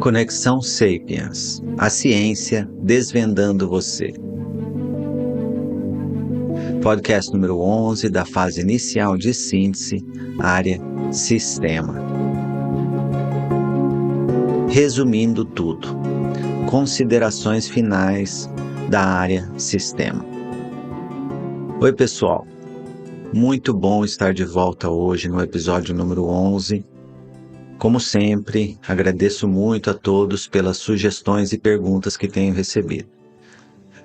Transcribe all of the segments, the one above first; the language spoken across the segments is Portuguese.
Conexão Sapiens, a ciência desvendando você. Podcast número 11 da fase inicial de síntese, área Sistema. Resumindo tudo, considerações finais da área Sistema. Oi pessoal, muito bom estar de volta hoje no episódio número 11. Como sempre, agradeço muito a todos pelas sugestões e perguntas que tenho recebido.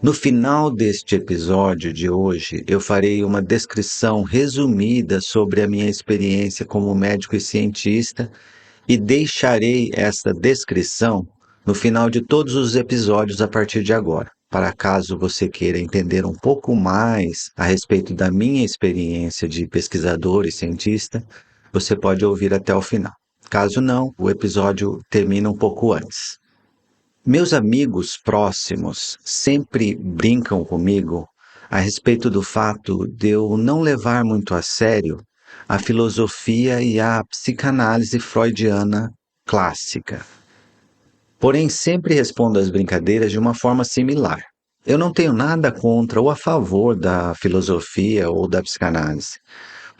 No final deste episódio de hoje, eu farei uma descrição resumida sobre a minha experiência como médico e cientista e deixarei esta descrição no final de todos os episódios a partir de agora, para caso você queira entender um pouco mais a respeito da minha experiência de pesquisador e cientista, você pode ouvir até o final. Caso não, o episódio termina um pouco antes. Meus amigos próximos sempre brincam comigo a respeito do fato de eu não levar muito a sério a filosofia e a psicanálise freudiana clássica. Porém, sempre respondo às brincadeiras de uma forma similar. Eu não tenho nada contra ou a favor da filosofia ou da psicanálise,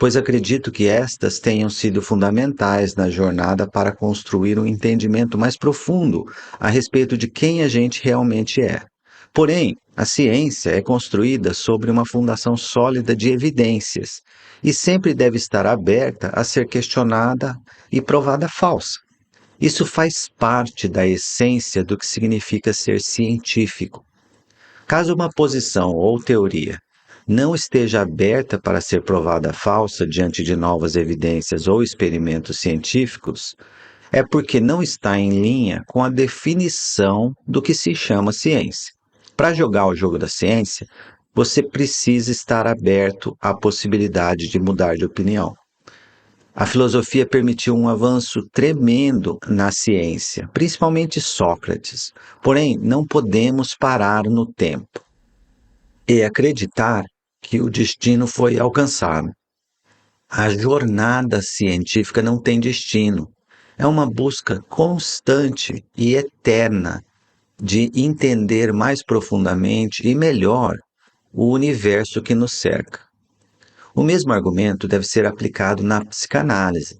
pois acredito que estas tenham sido fundamentais na jornada para construir um entendimento mais profundo a respeito de quem a gente realmente é. Porém, a ciência é construída sobre uma fundação sólida de evidências e sempre deve estar aberta a ser questionada e provada falsa. Isso faz parte da essência do que significa ser científico. Caso uma posição ou teoria não esteja aberta para ser provada falsa diante de novas evidências ou experimentos científicos, é porque não está em linha com a definição do que se chama ciência. Para jogar o jogo da ciência, você precisa estar aberto à possibilidade de mudar de opinião. A filosofia permitiu um avanço tremendo na ciência, principalmente Sócrates. Porém, não podemos parar no tempo e acreditar que o destino foi alcançado. A jornada científica não tem destino. É uma busca constante e eterna de entender mais profundamente e melhor o universo que nos cerca. O mesmo argumento deve ser aplicado na psicanálise,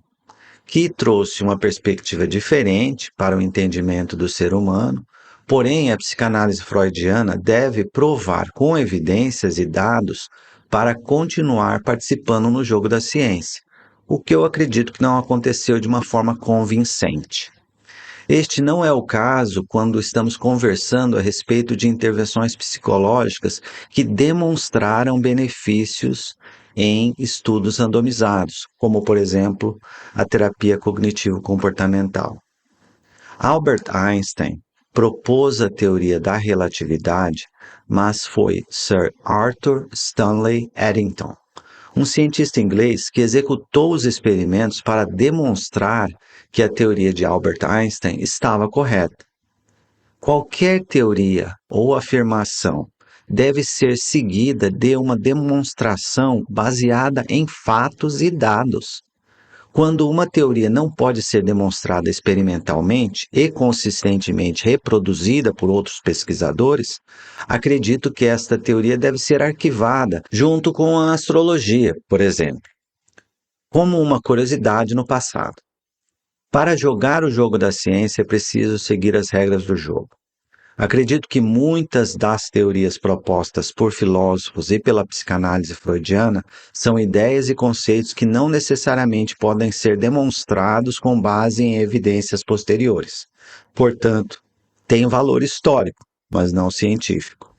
que trouxe uma perspectiva diferente para o entendimento do ser humano. Porém, a psicanálise freudiana deve provar com evidências e dados para continuar participando no jogo da ciência, o que eu acredito que não aconteceu de uma forma convincente. Este não é o caso quando estamos conversando a respeito de intervenções psicológicas que demonstraram benefícios em estudos randomizados, como, por exemplo, a terapia cognitivo-comportamental. Albert Einstein propôs a teoria da relatividade, mas foi Sir Arthur Stanley Eddington, um cientista inglês que executou os experimentos para demonstrar que a teoria de Albert Einstein estava correta. Qualquer teoria ou afirmação deve ser seguida de uma demonstração baseada em fatos e dados. Quando uma teoria não pode ser demonstrada experimentalmente e consistentemente reproduzida por outros pesquisadores, acredito que esta teoria deve ser arquivada junto com a astrologia, por exemplo, como uma curiosidade no passado. Para jogar o jogo da ciência é preciso seguir as regras do jogo. Acredito que muitas das teorias propostas por filósofos e pela psicanálise freudiana são ideias e conceitos que não necessariamente podem ser demonstrados com base em evidências posteriores. Portanto, têm valor histórico, mas não científico.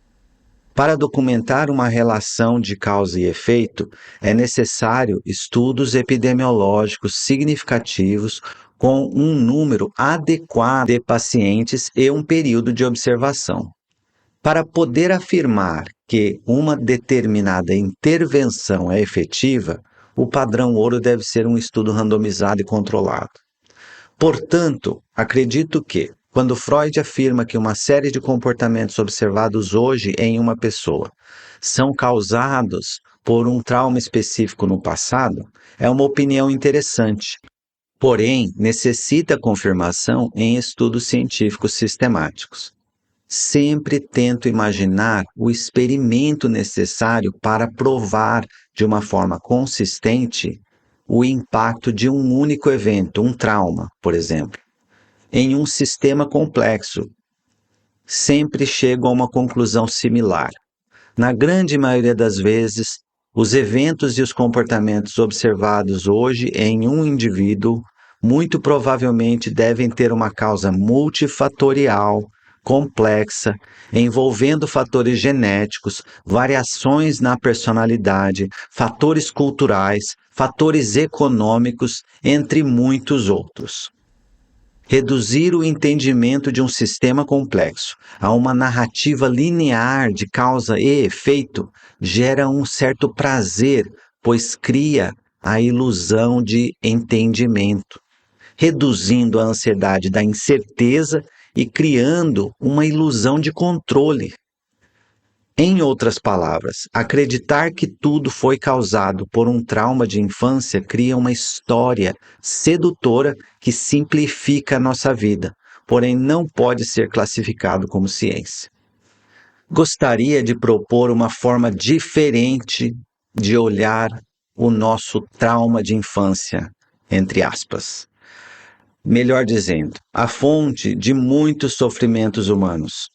Para documentar uma relação de causa e efeito, é necessário estudos epidemiológicos significativos com um número adequado de pacientes e um período de observação. Para poder afirmar que uma determinada intervenção é efetiva, o padrão ouro deve ser um estudo randomizado e controlado. Portanto, acredito que, quando Freud afirma que uma série de comportamentos observados hoje em uma pessoa são causados por um trauma específico no passado, é uma opinião interessante. porém necessita confirmação em estudos científicos sistemáticos. Sempre tento imaginar o experimento necessário para provar de uma forma consistente o impacto de um único evento, um trauma, por exemplo, em um sistema complexo. Sempre chego a uma conclusão similar. Na grande maioria das vezes, os eventos e os comportamentos observados hoje em um indivíduo muito provavelmente devem ter uma causa multifatorial, complexa, envolvendo fatores genéticos, variações na personalidade, fatores culturais, fatores econômicos, entre muitos outros. Reduzir o entendimento de um sistema complexo a uma narrativa linear de causa e efeito gera um certo prazer, pois cria a ilusão de entendimento, reduzindo a ansiedade da incerteza e criando uma ilusão de controle. Em outras palavras, acreditar que tudo foi causado por um trauma de infância cria uma história sedutora que simplifica a nossa vida, porém não pode ser classificado como ciência. Gostaria de propor uma forma diferente de olhar o nosso trauma de infância, entre aspas. Melhor dizendo, a fonte de muitos sofrimentos humanos.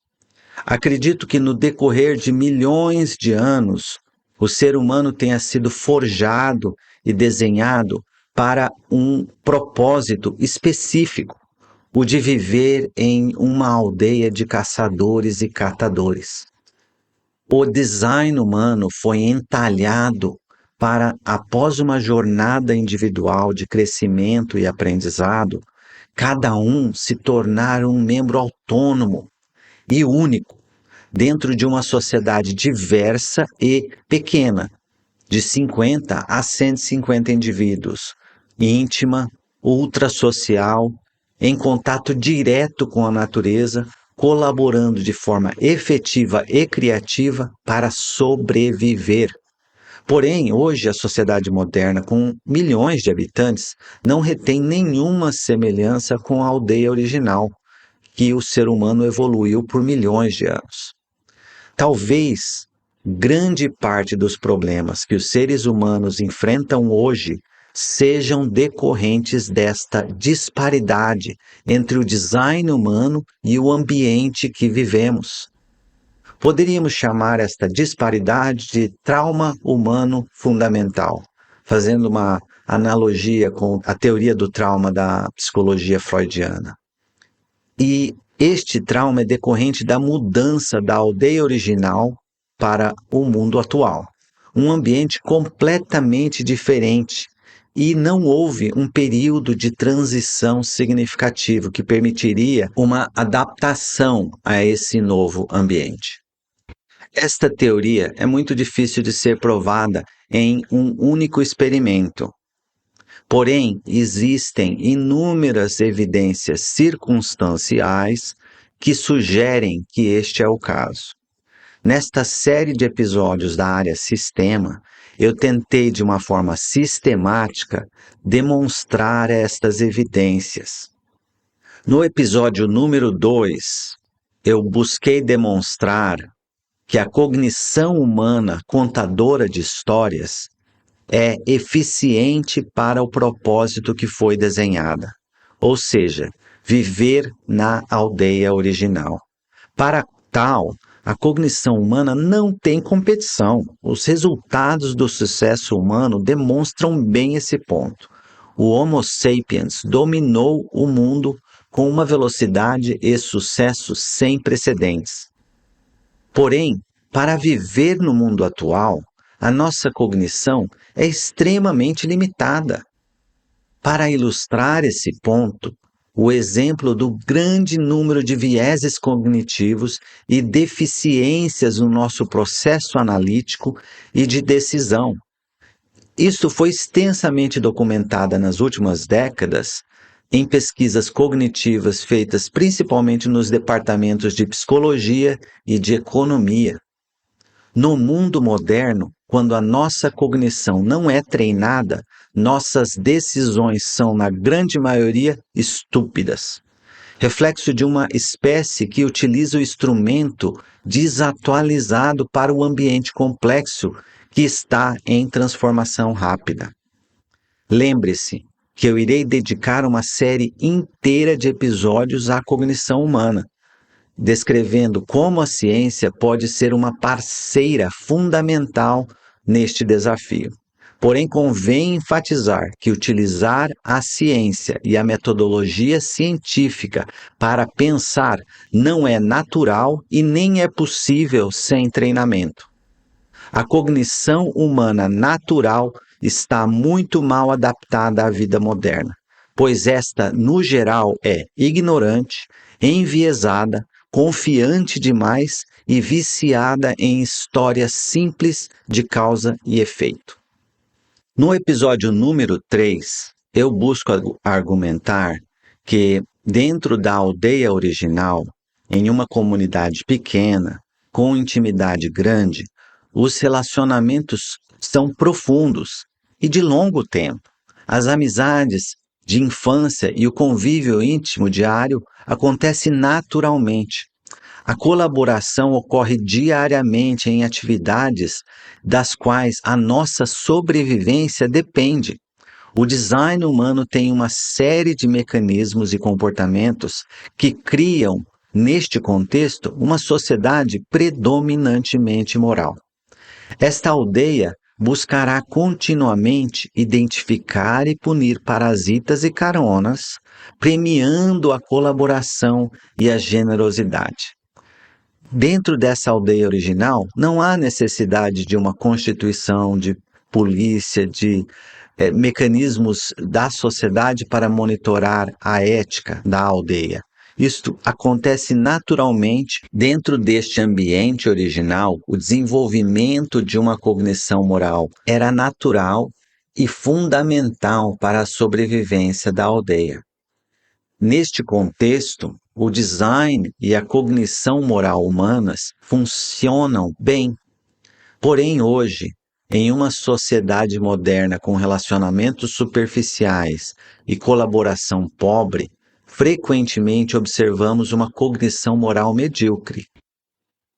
Acredito que no decorrer de milhões de anos, o ser humano tenha sido forjado e desenhado para um propósito específico, o de viver em uma aldeia de caçadores e catadores. O design humano foi entalhado para, após uma jornada individual de crescimento e aprendizado, cada um se tornar um membro autônomo e único, dentro de uma sociedade diversa e pequena, de 50 a 150 indivíduos, íntima, ultrasocial, em contato direto com a natureza, colaborando de forma efetiva e criativa para sobreviver. Porém, hoje a sociedade moderna, com milhões de habitantes, não retém nenhuma semelhança com a aldeia original, que o ser humano evoluiu por milhões de anos. Talvez grande parte dos problemas que os seres humanos enfrentam hoje sejam decorrentes desta disparidade entre o design humano e o ambiente que vivemos. Poderíamos chamar esta disparidade de trauma humano fundamental, fazendo uma analogia com a teoria do trauma da psicologia freudiana. E este trauma é decorrente da mudança da aldeia original para o mundo atual. Um ambiente completamente diferente e não houve um período de transição significativo que permitiria uma adaptação a esse novo ambiente. Esta teoria é muito difícil de ser provada em um único experimento. Porém, existem inúmeras evidências circunstanciais que sugerem que este é o caso. Nesta série de episódios da área sistema, eu tentei de uma forma sistemática demonstrar estas evidências. No episódio número 2, eu busquei demonstrar que a cognição humana contadora de histórias é eficiente para o propósito que foi desenhada, ou seja, viver na aldeia original. Para tal, a cognição humana não tem competição. Os resultados do sucesso humano demonstram bem esse ponto. O Homo sapiens dominou o mundo com uma velocidade e sucesso sem precedentes. Porém, para viver no mundo atual, a nossa cognição é extremamente limitada. Para ilustrar esse ponto, o exemplo do grande número de vieses cognitivos e deficiências no nosso processo analítico e de decisão. Isso foi extensamente documentado nas últimas décadas em pesquisas cognitivas feitas principalmente nos departamentos de psicologia e de economia. No mundo moderno, quando a nossa cognição não é treinada, nossas decisões são, na grande maioria, estúpidas. Reflexo de uma espécie que utiliza o instrumento desatualizado para o ambiente complexo que está em transformação rápida. Lembre-se que eu irei dedicar uma série inteira de episódios à cognição humana, descrevendo como a ciência pode ser uma parceira fundamental neste desafio. Porém, convém enfatizar que utilizar a ciência e a metodologia científica para pensar não é natural e nem é possível sem treinamento. A cognição humana natural está muito mal adaptada à vida moderna, pois esta, no geral, é ignorante, enviesada, confiante demais e viciada em histórias simples de causa e efeito. No episódio número 3, eu busco argumentar que, dentro da aldeia original, em uma comunidade pequena, com intimidade grande, os relacionamentos são profundos e de longo tempo. As amizades de infância e o convívio íntimo diário acontecem naturalmente. A colaboração ocorre diariamente em atividades das quais a nossa sobrevivência depende. O design humano tem uma série de mecanismos e comportamentos que criam, neste contexto, uma sociedade predominantemente moral. Esta aldeia buscará continuamente identificar e punir parasitas e caronas, premiando a colaboração e a generosidade. Dentro dessa aldeia original, não há necessidade de uma constituição, de polícia, de mecanismos da sociedade para monitorar a ética da aldeia. Isto acontece naturalmente dentro deste ambiente original. O desenvolvimento de uma cognição moral era natural e fundamental para a sobrevivência da aldeia. Neste contexto, o design e a cognição moral humanas funcionam bem. Porém, hoje, em uma sociedade moderna com relacionamentos superficiais e colaboração pobre, frequentemente observamos uma cognição moral medíocre.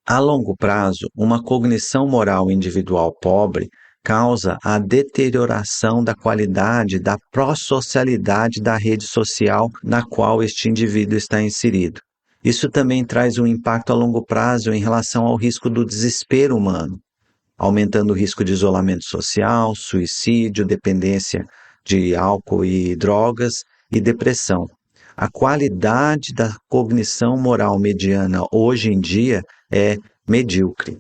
A longo prazo, uma cognição moral individual pobre causa a deterioração da qualidade da pró-socialidade da rede social na qual este indivíduo está inserido. Isso também traz um impacto a longo prazo em relação ao risco do desespero humano, aumentando o risco de isolamento social, suicídio, dependência de álcool e drogas e depressão. A qualidade da cognição moral mediana hoje em dia é medíocre.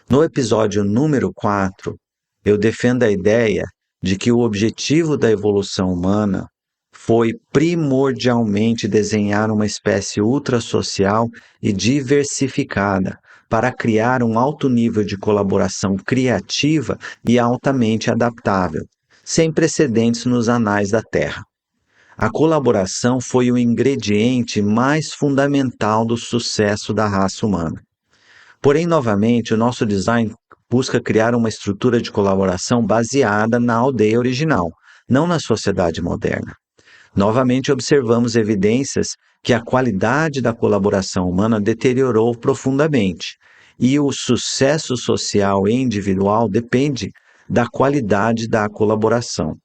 No episódio número 4, eu defendo a ideia de que o objetivo da evolução humana foi primordialmente desenhar uma espécie ultrasocial e diversificada para criar um alto nível de colaboração criativa e altamente adaptável, sem precedentes nos anais da Terra. A colaboração foi o ingrediente mais fundamental do sucesso da raça humana. Porém, novamente, o nosso design busca criar uma estrutura de colaboração baseada na aldeia original, não na sociedade moderna. Novamente, observamos evidências que a qualidade da colaboração humana deteriorou profundamente, e o sucesso social e individual depende da qualidade da colaboração.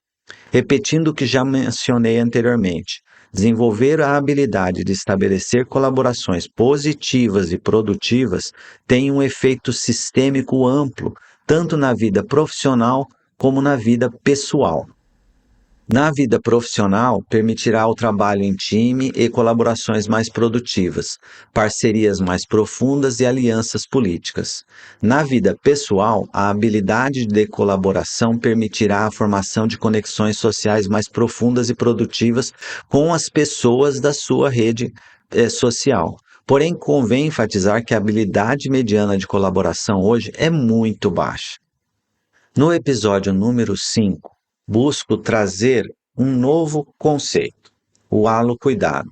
Repetindo o que já mencionei anteriormente, desenvolver a habilidade de estabelecer colaborações positivas e produtivas tem um efeito sistêmico amplo, tanto na vida profissional como na vida pessoal. Na vida profissional, permitirá o trabalho em time e colaborações mais produtivas, parcerias mais profundas e alianças políticas. Na vida pessoal, a habilidade de colaboração permitirá a formação de conexões sociais mais profundas e produtivas com as pessoas da sua rede social. Porém, convém enfatizar que a habilidade mediana de colaboração hoje é muito baixa. No episódio número 5, busco trazer um novo conceito, o halo-cuidado.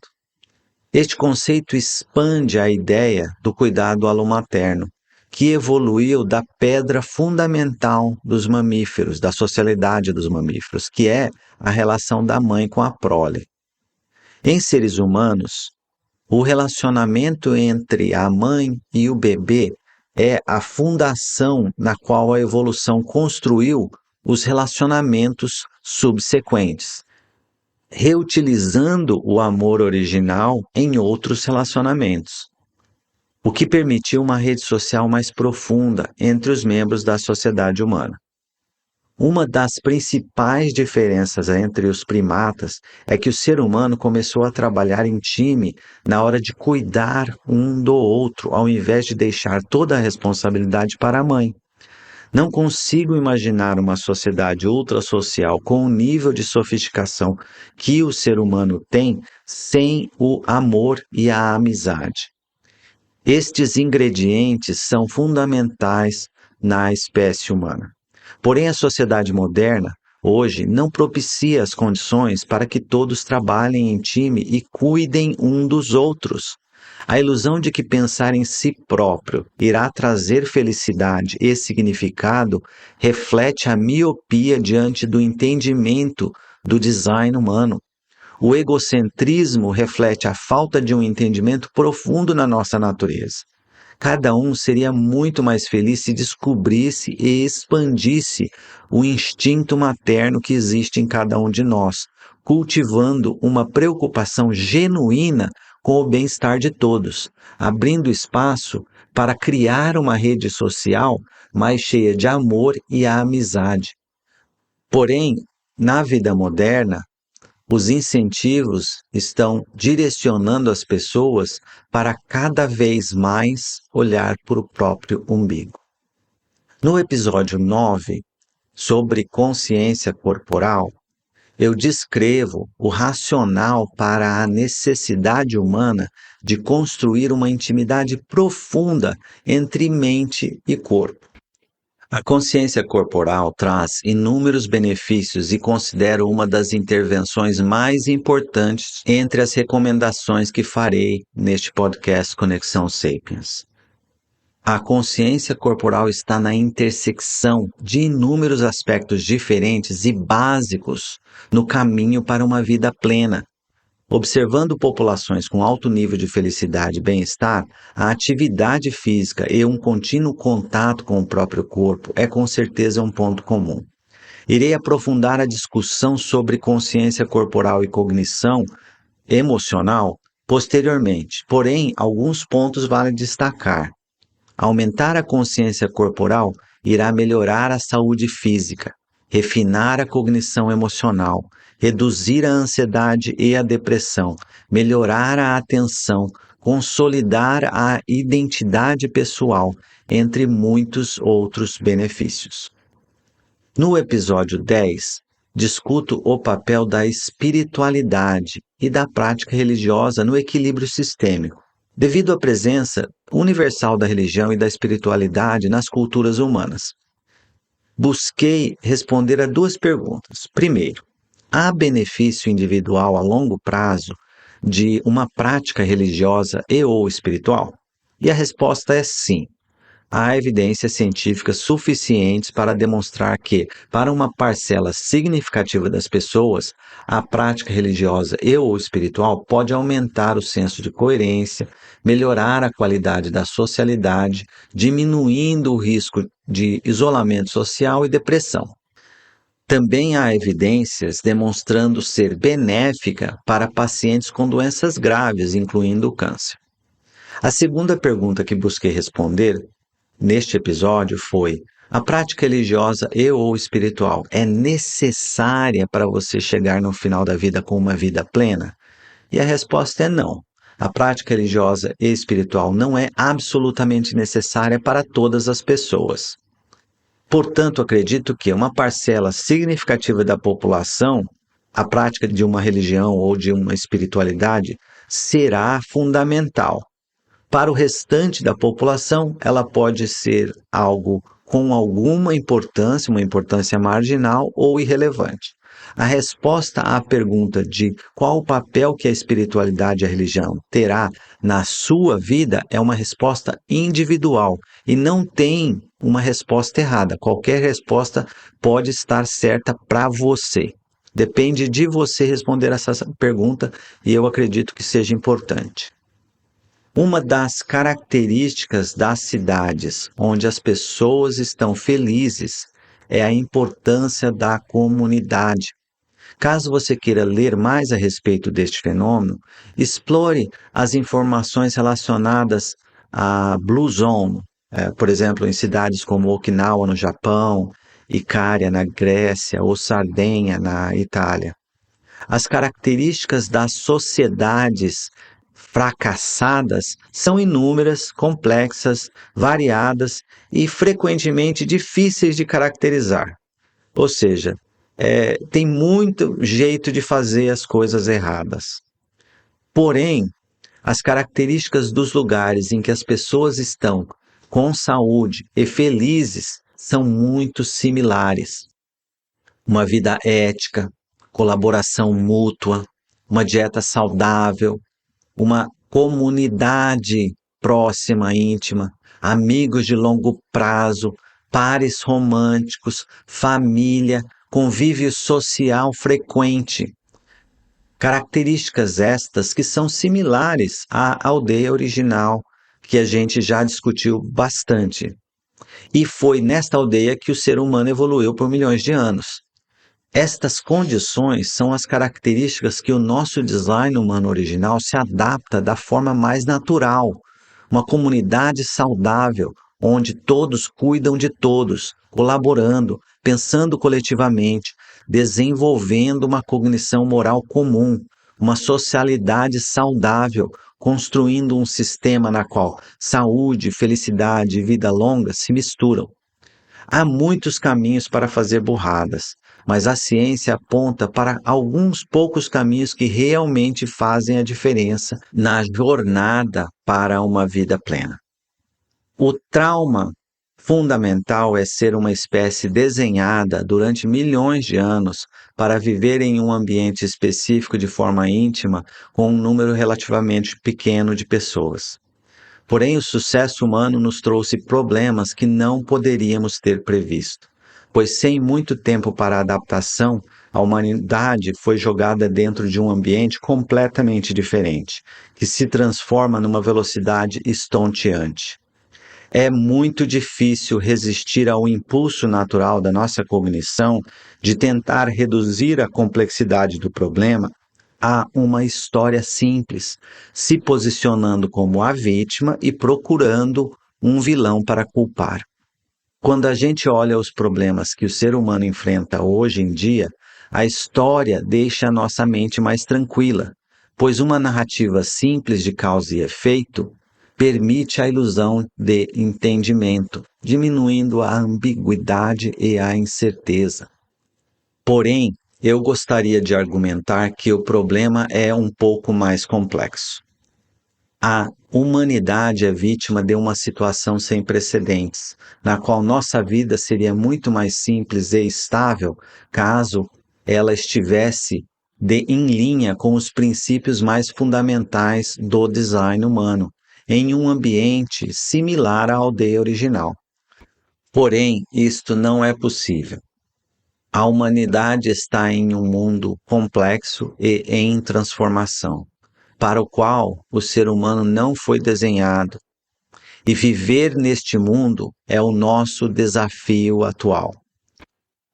Este conceito expande a ideia do cuidado alomaterno, que evoluiu da pedra fundamental dos mamíferos, da socialidade dos mamíferos, que é a relação da mãe com a prole. Em seres humanos, o relacionamento entre a mãe e o bebê é a fundação na qual a evolução construiu os relacionamentos subsequentes, reutilizando o amor original em outros relacionamentos, o que permitiu uma rede social mais profunda entre os membros da sociedade humana. Uma das principais diferenças entre os primatas é que o ser humano começou a trabalhar em time na hora de cuidar um do outro, ao invés de deixar toda a responsabilidade para a mãe. Não consigo imaginar uma sociedade ultrasocial com o nível de sofisticação que o ser humano tem sem o amor e a amizade. Estes ingredientes são fundamentais na espécie humana. Porém, a sociedade moderna, hoje, não propicia as condições para que todos trabalhem em time e cuidem um dos outros. A ilusão de que pensar em si próprio irá trazer felicidade e significado reflete a miopia diante do entendimento do design humano. O egocentrismo reflete a falta de um entendimento profundo na nossa natureza. Cada um seria muito mais feliz se descobrisse e expandisse o instinto materno que existe em cada um de nós, cultivando uma preocupação genuína com o bem-estar de todos, abrindo espaço para criar uma rede social mais cheia de amor e amizade. Porém, na vida moderna, os incentivos estão direcionando as pessoas para cada vez mais olhar para o próprio umbigo. No episódio 9, sobre consciência corporal, eu descrevo o racional para a necessidade humana de construir uma intimidade profunda entre mente e corpo. A consciência corporal traz inúmeros benefícios e considero uma das intervenções mais importantes entre as recomendações que farei neste podcast Conexão Sapiens. A consciência corporal está na intersecção de inúmeros aspectos diferentes e básicos no caminho para uma vida plena. Observando populações com alto nível de felicidade e bem-estar, a atividade física e um contínuo contato com o próprio corpo é com certeza um ponto comum. Irei aprofundar a discussão sobre consciência corporal e cognição emocional posteriormente, porém, alguns pontos vale destacar. Aumentar a consciência corporal irá melhorar a saúde física, refinar a cognição emocional, reduzir a ansiedade e a depressão, melhorar a atenção, consolidar a identidade pessoal, entre muitos outros benefícios. No episódio 10, discuto o papel da espiritualidade e da prática religiosa no equilíbrio sistêmico. Devido à presença universal da religião e da espiritualidade nas culturas humanas, busquei responder a duas perguntas. Primeiro, há benefício individual a longo prazo de uma prática religiosa e ou espiritual? E a resposta é sim. Há evidências científicas suficientes para demonstrar que, para uma parcela significativa das pessoas, a prática religiosa e ou espiritual pode aumentar o senso de coerência, melhorar a qualidade da socialidade, diminuindo o risco de isolamento social e depressão. Também há evidências demonstrando ser benéfica para pacientes com doenças graves, incluindo o câncer. A segunda pergunta que busquei responder neste episódio foi: a prática religiosa e ou espiritual é necessária para você chegar no final da vida com uma vida plena? E a resposta é não. A prática religiosa e espiritual não é absolutamente necessária para todas as pessoas. Portanto, acredito que uma parcela significativa da população, a prática de uma religião ou de uma espiritualidade, será fundamental. Para o restante da população, ela pode ser algo com alguma importância, uma importância marginal ou irrelevante. A resposta à pergunta de qual o papel que a espiritualidade e a religião terá na sua vida é uma resposta individual e não tem uma resposta errada. Qualquer resposta pode estar certa para você. Depende de você responder essa pergunta e eu acredito que seja importante. Uma das características das cidades onde as pessoas estão felizes é a importância da comunidade. Caso você queira ler mais a respeito deste fenômeno, explore as informações relacionadas à Blue Zone, por exemplo, em cidades como Okinawa, no Japão, Icária, na Grécia, ou Sardenha, na Itália. As características das sociedades fracassadas são inúmeras, complexas, variadas e frequentemente difíceis de caracterizar. Ou seja, tem muito jeito de fazer as coisas erradas. Porém, as características dos lugares em que as pessoas estão com saúde e felizes são muito similares. Uma vida ética, colaboração mútua, uma dieta saudável, uma comunidade próxima, íntima, amigos de longo prazo, pares românticos, família, convívio social frequente. Características estas que são similares à aldeia original, que a gente já discutiu bastante. E foi nesta aldeia que o ser humano evoluiu por milhões de anos. Estas condições são as características que o nosso design humano original se adapta da forma mais natural. Uma comunidade saudável, onde todos cuidam de todos, colaborando, pensando coletivamente, desenvolvendo uma cognição moral comum, uma socialidade saudável, construindo um sistema na qual saúde, felicidade e vida longa se misturam. Há muitos caminhos para fazer burradas, mas a ciência aponta para alguns poucos caminhos que realmente fazem a diferença na jornada para uma vida plena. O trauma fundamental é ser uma espécie desenhada durante milhões de anos para viver em um ambiente específico de forma íntima com um número relativamente pequeno de pessoas. Porém, o sucesso humano nos trouxe problemas que não poderíamos ter previsto, pois sem muito tempo para adaptação, a humanidade foi jogada dentro de um ambiente completamente diferente, que se transforma numa velocidade estonteante. É muito difícil resistir ao impulso natural da nossa cognição de tentar reduzir a complexidade do problema a uma história simples, se posicionando como a vítima e procurando um vilão para culpar. Quando a gente olha os problemas que o ser humano enfrenta hoje em dia, a história deixa a nossa mente mais tranquila, pois uma narrativa simples de causa e efeito permite a ilusão de entendimento, diminuindo a ambiguidade e a incerteza. Porém, eu gostaria de argumentar que o problema é um pouco mais complexo. A humanidade é vítima de uma situação sem precedentes, na qual nossa vida seria muito mais simples e estável caso ela estivesse em linha com os princípios mais fundamentais do design humano, em um ambiente similar à aldeia original. Porém, isto não é possível. A humanidade está em um mundo complexo e em transformação, para o qual o ser humano não foi desenhado. E viver neste mundo é o nosso desafio atual.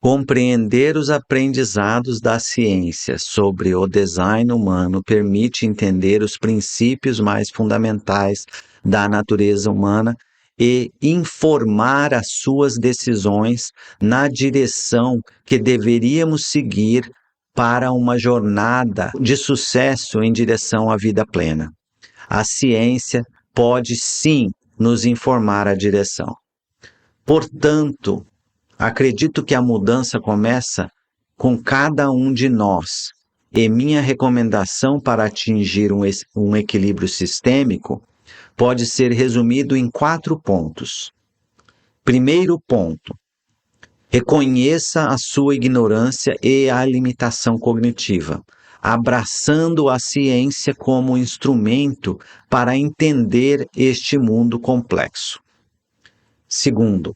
Compreender os aprendizados da ciência sobre o design humano permite entender os princípios mais fundamentais da natureza humana e informar as suas decisões na direção que deveríamos seguir para uma jornada de sucesso em direção à vida plena. A ciência pode sim nos informar a direção. Portanto, acredito que a mudança começa com cada um de nós, e minha recomendação para atingir um equilíbrio sistêmico pode ser resumido em 4 pontos. Primeiro ponto: Reconheça a sua ignorância e a limitação cognitiva, abraçando a ciência como instrumento para entender este mundo complexo. Segundo,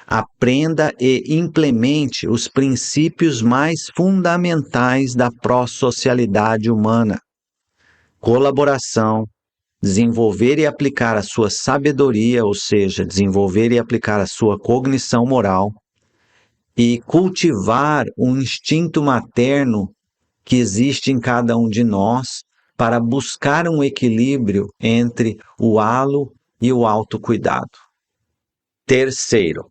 aprenda e implemente os princípios mais fundamentais da pró-socialidade humana: colaboração, desenvolver e aplicar a sua sabedoria, ou seja, desenvolver e aplicar a sua cognição moral, e cultivar o instinto materno que existe em cada um de nós para buscar um equilíbrio entre o halo e o autocuidado. Terceiro,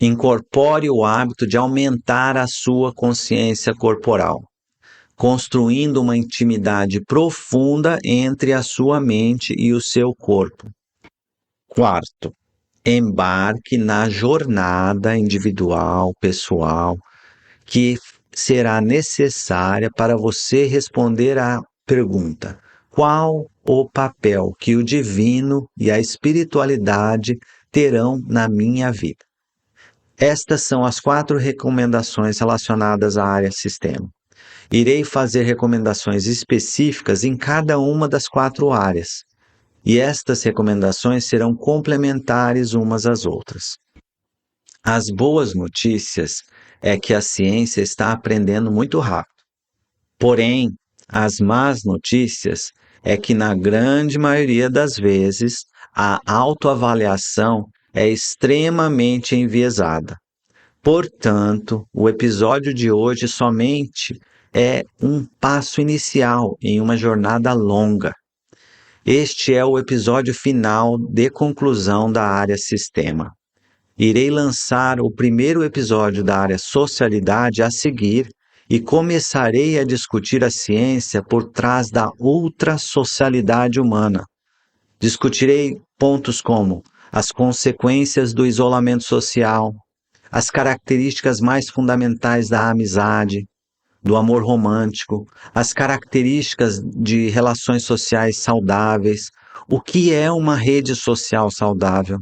incorpore o hábito de aumentar a sua consciência corporal, construindo uma intimidade profunda entre a sua mente e o seu corpo. Quarto, embarque na jornada individual, pessoal, que será necessária para você responder à pergunta: qual o papel que o divino e a espiritualidade terão na minha vida? Estas são as 4 recomendações relacionadas à área sistema. Irei fazer recomendações específicas em cada uma das 4 áreas, e estas recomendações serão complementares umas às outras. As boas notícias é que a ciência está aprendendo muito rápido. Porém, as más notícias é que, na grande maioria das vezes, a autoavaliação é extremamente enviesada. Portanto, o episódio de hoje somente é um passo inicial em uma jornada longa. Este é o episódio final de conclusão da área sistema. Irei lançar o primeiro episódio da área socialidade a seguir e começarei a discutir a ciência por trás da ultrasocialidade humana. Discutirei pontos como as consequências do isolamento social, as características mais fundamentais da amizade, do amor romântico, as características de relações sociais saudáveis, o que é uma rede social saudável,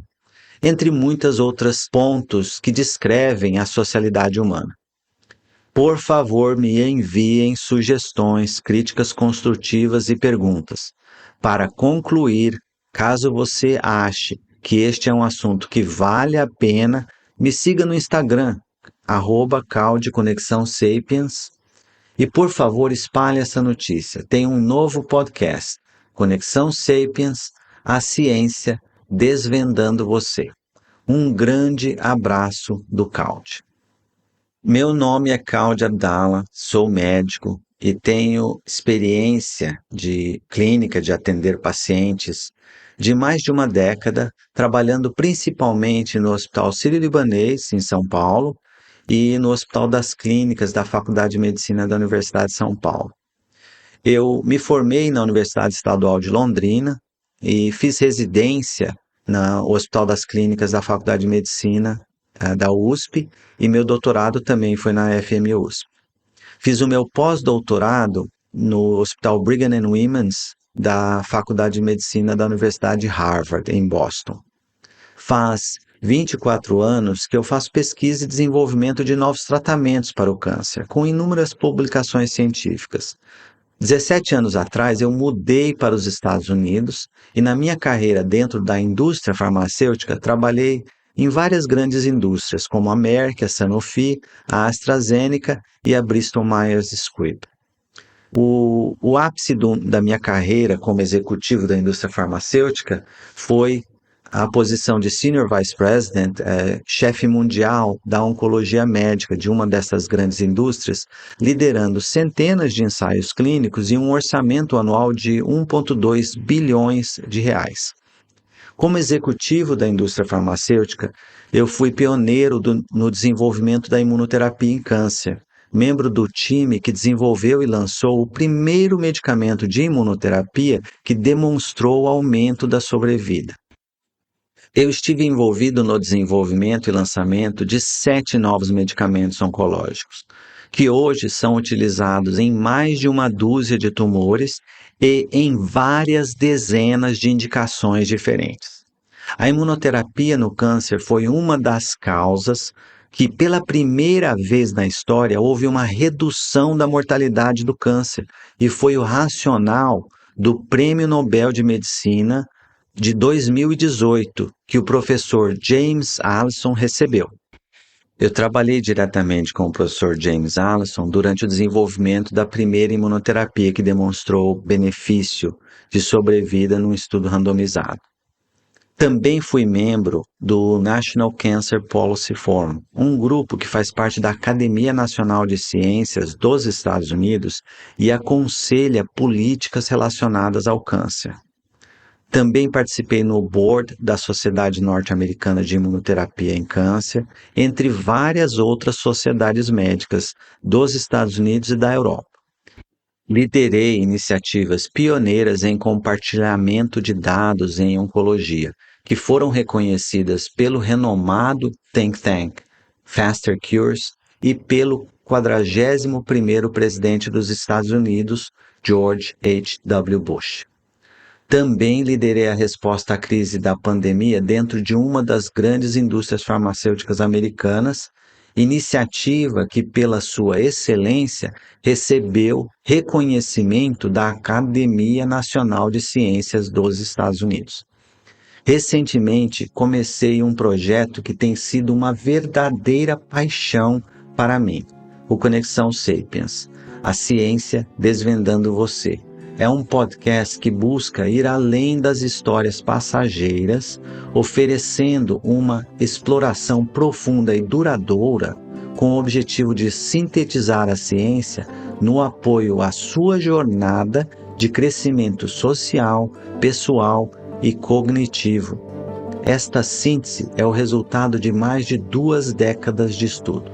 entre muitos outros pontos que descrevem a socialidade humana. Por favor, me enviem sugestões, críticas construtivas e perguntas. Para concluir, caso você ache que este é um assunto que vale a pena, me siga no Instagram, @caudeconexãosapiens, e por favor espalhe essa notícia. Tem um novo podcast, Conexão Sapiens, a ciência desvendando você. Um grande abraço do Caude. Meu nome é Caude Abdala, sou médico e tenho experiência de clínica de atender pacientes de mais de uma década, trabalhando principalmente no Hospital Sírio-Libanês, em São Paulo, e no Hospital das Clínicas da Faculdade de Medicina da Universidade de São Paulo. Eu me formei na Universidade Estadual de Londrina e fiz residência no Hospital das Clínicas da Faculdade de Medicina da USP, e meu doutorado também foi na FMUSP. Fiz o meu pós-doutorado no Hospital Brigham and Women's da Faculdade de Medicina da Universidade de Harvard, em Boston. Faz 24 anos que eu faço pesquisa e desenvolvimento de novos tratamentos para o câncer, com inúmeras publicações científicas. 17 anos atrás, eu mudei para os Estados Unidos e, na minha carreira dentro da indústria farmacêutica, trabalhei em várias grandes indústrias, como a Merck, a Sanofi, a AstraZeneca e a Bristol Myers Squibb. O ápice da minha carreira como executivo da indústria farmacêutica foi a posição de Senior Vice President, chefe mundial da oncologia médica de uma dessas grandes indústrias, liderando centenas de ensaios clínicos e um orçamento anual de 1,2 bilhões de reais. Como executivo da indústria farmacêutica, eu fui pioneiro no desenvolvimento da imunoterapia em câncer, membro do time que desenvolveu e lançou o primeiro medicamento de imunoterapia que demonstrou o aumento da sobrevida. Eu estive envolvido no desenvolvimento e lançamento de 7 novos medicamentos oncológicos, que hoje são utilizados em mais de uma dúzia de tumores e em várias dezenas de indicações diferentes. A imunoterapia no câncer foi uma das causas que pela primeira vez na história houve uma redução da mortalidade do câncer, e foi o racional do Prêmio Nobel de Medicina de 2018 que o professor James Allison recebeu. Eu trabalhei diretamente com o professor James Allison durante o desenvolvimento da primeira imunoterapia que demonstrou benefício de sobrevida num estudo randomizado. Também fui membro do National Cancer Policy Forum, um grupo que faz parte da Academia Nacional de Ciências dos Estados Unidos e aconselha políticas relacionadas ao câncer. Também participei no board da Sociedade Norte-Americana de Imunoterapia em Câncer, entre várias outras sociedades médicas dos Estados Unidos e da Europa. Liderei iniciativas pioneiras em compartilhamento de dados em oncologia, que foram reconhecidas pelo renomado think tank Faster Cures e pelo 41º presidente dos Estados Unidos, George H.W. Bush. Também liderei a resposta à crise da pandemia dentro de uma das grandes indústrias farmacêuticas americanas, iniciativa que, pela sua excelência, recebeu reconhecimento da Academia Nacional de Ciências dos Estados Unidos. Recentemente, comecei um projeto que tem sido uma verdadeira paixão para mim, o Conexão Sapiens, a ciência desvendando você. É um podcast que busca ir além das histórias passageiras, oferecendo uma exploração profunda e duradoura com o objetivo de sintetizar a ciência no apoio à sua jornada de crescimento social, pessoal e cognitivo. Esta síntese é o resultado de mais de 2 décadas de estudo.